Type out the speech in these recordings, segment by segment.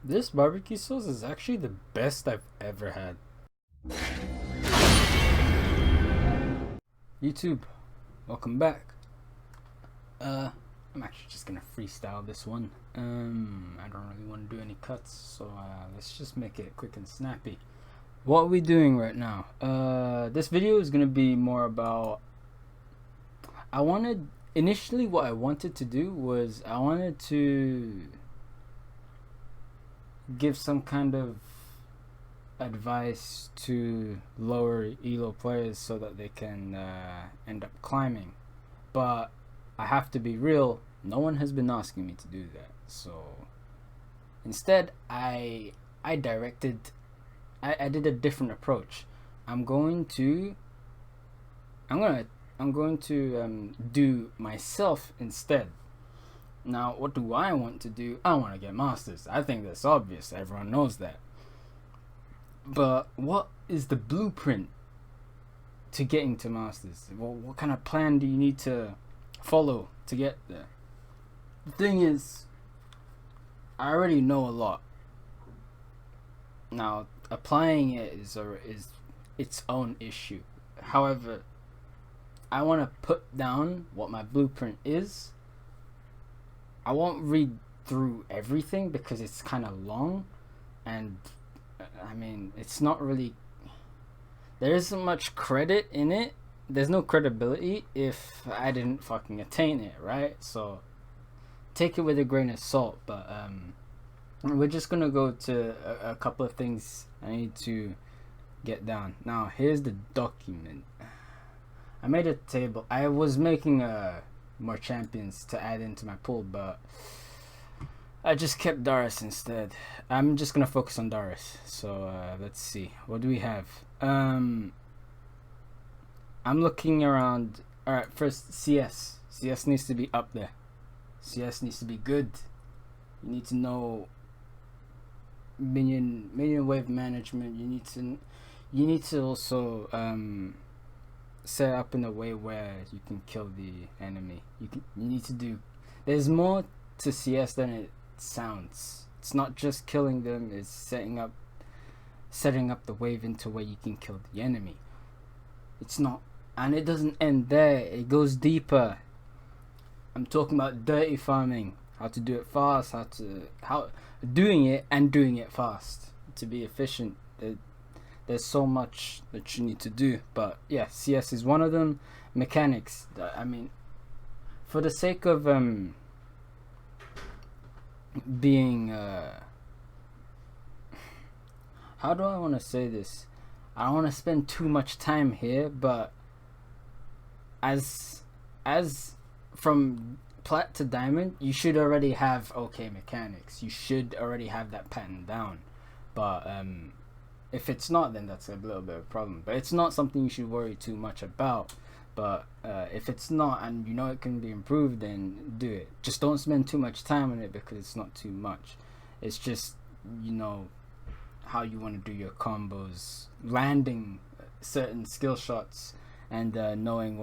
This barbecue sauce is actually the best I've ever had. YouTube, welcome back. I'm actually just gonna freestyle this one. I don't really want to do any cuts, so let's just make it quick and snappy. What are we doing right now? This video is gonna be more about. Initially what I wanted to do was I wanted to give some kind of advice to lower elo players so that they can end up climbing, but I have to be real, no one has been asking me to do that, so instead I directed I did a different approach. I'm going to do myself instead. Now, what do I want to do? I want to get masters. I think that's obvious. Everyone knows that. But what is the blueprint to getting to masters? Well, what kind of plan do you need to follow to get there? The thing is, I already know a lot. Now, applying it is its own issue. However, I want to put down what my blueprint is. I won't read through everything because it's kind of long, and I mean, it's not really. There isn't much credit in it. There's no credibility if I didn't fucking attain it, right? So take it with a grain of salt. But we're just gonna go to a couple of things I need to get down. Now, here's the document. I made a table. I was making more champions to add into my pool, but I just kept Darius instead. I'm just gonna focus on Darius. So let's see. What do we have? I'm looking around. Alright, first CS. CS needs to be up there. CS needs to be good. You need to know minion wave management. You need to also set up in a way where you can kill the enemy. You need to do. There's more to CS than it sounds. It's not just killing them. It's setting up the wave into where you can kill the enemy. It's not, and it doesn't end there. It goes deeper. I'm talking about dirty farming. How to do it fast. How doing it fast to be efficient. There's so much that you need to do, but yeah, CS is one of them. Mechanics. I mean, for the sake of being how do I want to say this? I don't want to spend too much time here, but as from plat to diamond, you should already have okay mechanics. You should already have that pattern down, but if it's not, then that's a little bit of a problem. But it's not something you should worry too much about. But if it's not, and you know it can be improved, then do it. Just don't spend too much time on it because it's not too much. It's just, you know, how you want to do your combos, landing certain skill shots, and knowing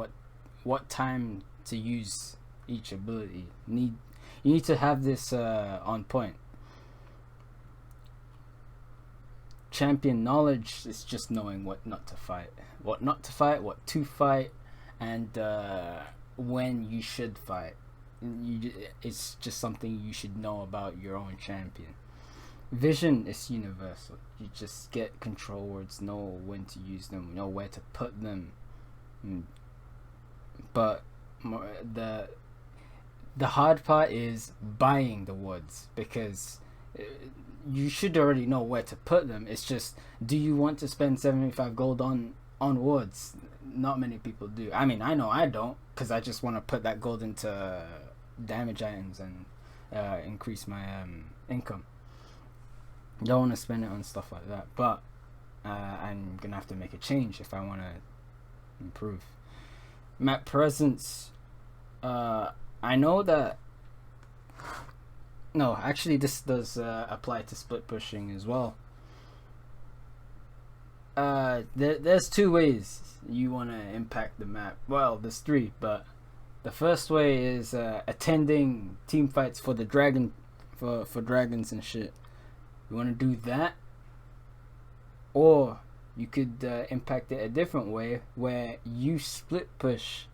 what time to use each ability. You need to have this on point. Champion knowledge is just knowing what not to fight, what to fight, and when you should fight. It's just something you should know about your own champion. Vision is universal. You just get control words, know when to use them, know where to put them. But the hard part is buying the words, because you should already know where to put them. It's just, do you want to spend 75 gold on wards? Not many people do. I mean, I know I don't, because I just want to put that gold into damage items and increase my income. Don't want to spend it on stuff like that, but I'm gonna have to make a change if I want to improve. Map presence. I know that. No, actually, this does apply to split pushing as well. There's two ways you want to impact the map. Well, there's three, but the first way is attending team fights for the dragon, for dragons and shit. You want to do that, or you could impact it a different way where you split push,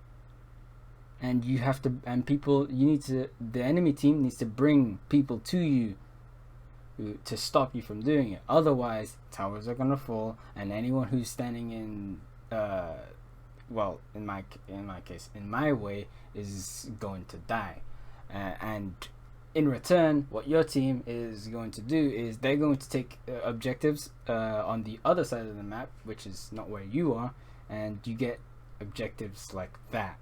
and you have to, and people, you need to, the enemy team needs to bring people to you to stop you from doing it. Otherwise, towers are gonna fall, and anyone who's standing in, well, in my case, in my way, is going to die. And in return, what your team is going to do is they're going to take objectives on the other side of the map, which is not where you are, and you get objectives like that.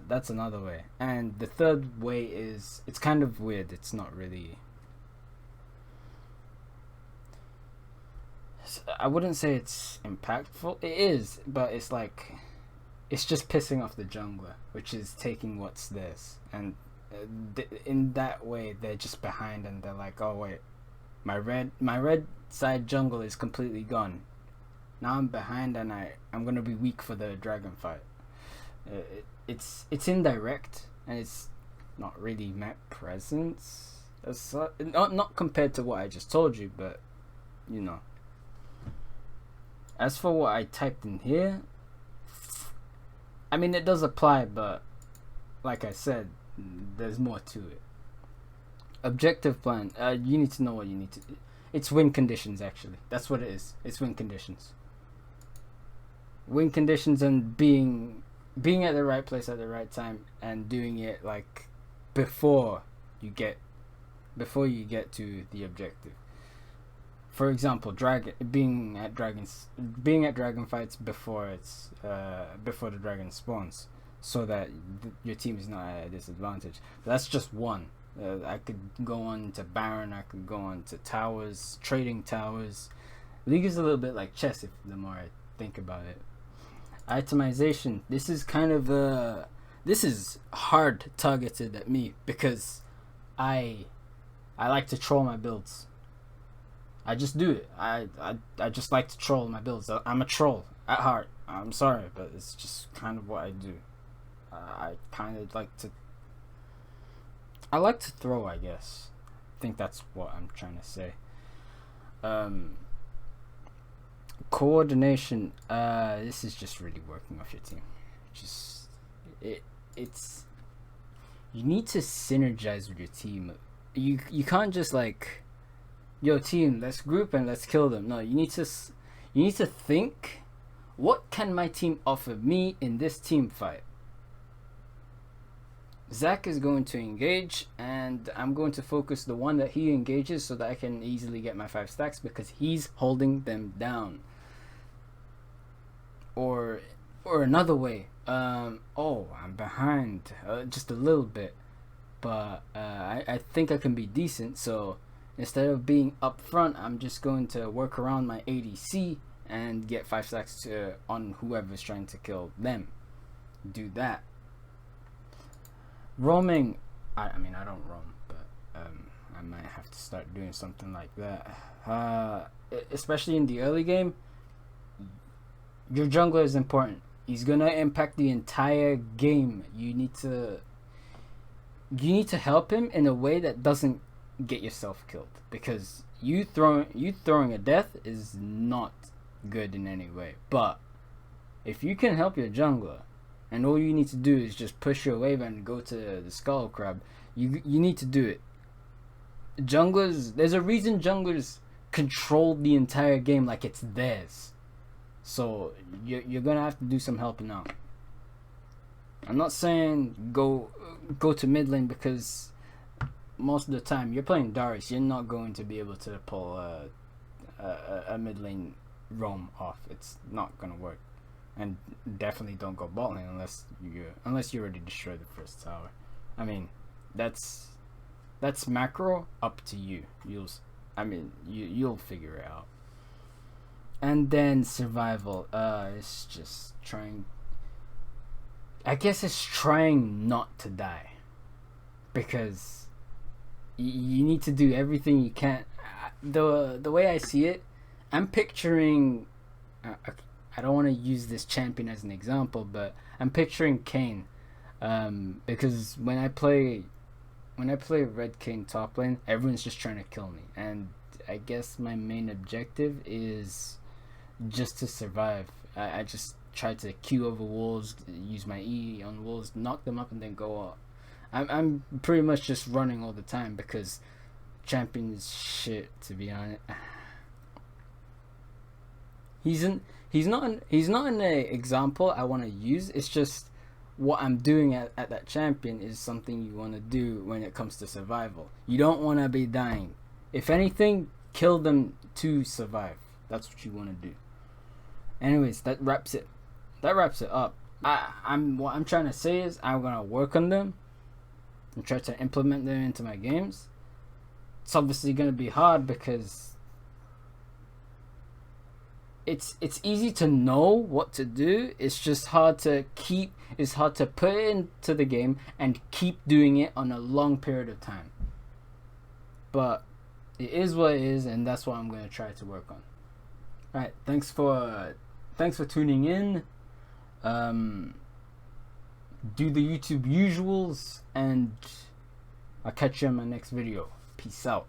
That's another way. And the third way is, it's kind of weird. It's not really, I wouldn't say it's impactful. It is, but it's like, it's just pissing off the jungler, which is taking what's theirs. And in that way, they're just behind, and they're like, oh wait, my red side jungle is completely gone. Now I'm behind, and I'm gonna be weak for the dragon fight. It's indirect, and it's not really map presence. Not compared to what I just told you, but you know. As for what I typed in here, I mean, it does apply, but like I said, there's more to it. Objective plan. You need to know what you need to do. It's win conditions, actually. That's what it is. It's win conditions. Win conditions, and being at the right place at the right time, and doing it like before you get to the objective. For example, being at dragon fights before the dragon spawns, so that your team is not at a disadvantage. But that's just one. I could go on to Baron. I could go on to towers, trading towers. League is a little bit like chess, if the more I think about it. Itemization. This is kind of this is hard targeted at me, because I like to troll my builds. I just do it. I just like to troll my builds. I'm a troll at heart. I'm sorry, but it's just kind of what I do. I kind of like to. I like to throw, I guess. I think that's what I'm trying to say. Coordination. This is just really working off your team. It's. You need to synergize with your team. You can't just like, yo team, let's group and let's kill them. No, you need to think, what can my team offer me in this team fight? Zach is going to engage, and I'm going to focus the one that he engages, so that I can easily get my 5 stacks, because he's holding them down. Or another way, oh, I'm behind just a little bit, but I think I can be decent, so instead of being up front, I'm just going to work around my ADC and get 5 stacks on whoever's trying to kill them. Do that. Roaming. I mean, I don't roam, but I might have to start doing something like that. Especially in the early game, your jungler is important. He's gonna impact the entire game. You need to help him in a way that doesn't get yourself killed, because you throwing a death is not good in any way. But if you can help your jungler, and all you need to do is just push your wave and go to the skull crab, you need to do it. Junglers, there's a reason junglers control the entire game like it's theirs. So you're gonna have to do some helping out. I'm not saying go to mid lane, because most of the time you're playing Darius, you're not going to be able to pull a mid lane roam off. It's not gonna work. And definitely don't go bot lane unless you already destroyed the first tower. I mean, that's macro, up to you. You'll figure it out. And then survival. It's just trying. I guess it's trying not to die, because you need to do everything you can. The way I see it, I'm picturing. I don't want to use this champion as an example, but I'm picturing Kayn, because when I play Red Kayn top lane, everyone's just trying to kill me, and I guess my main objective is just to survive. I just try to queue over walls, use my E on walls, knock them up, and then go up. I'm pretty much just running all the time because champion is shit, to be honest. He's not an example I want to use. It's just what I'm doing at that champion is something you want to do when it comes to survival. You don't want to be dying. If anything, kill them to survive. That's what you want to do. Anyways, that wraps it up. What I'm trying to say is I'm gonna work on them and try to implement them into my games. It's obviously gonna be hard because it's easy to know what to do. It's just hard to put it into the game and keep doing it on a long period of time. But it is what it is, and that's what I'm gonna try to work on. Alright, thanks for tuning in. Do the YouTube usuals, and I'll catch you in my next video. Peace out.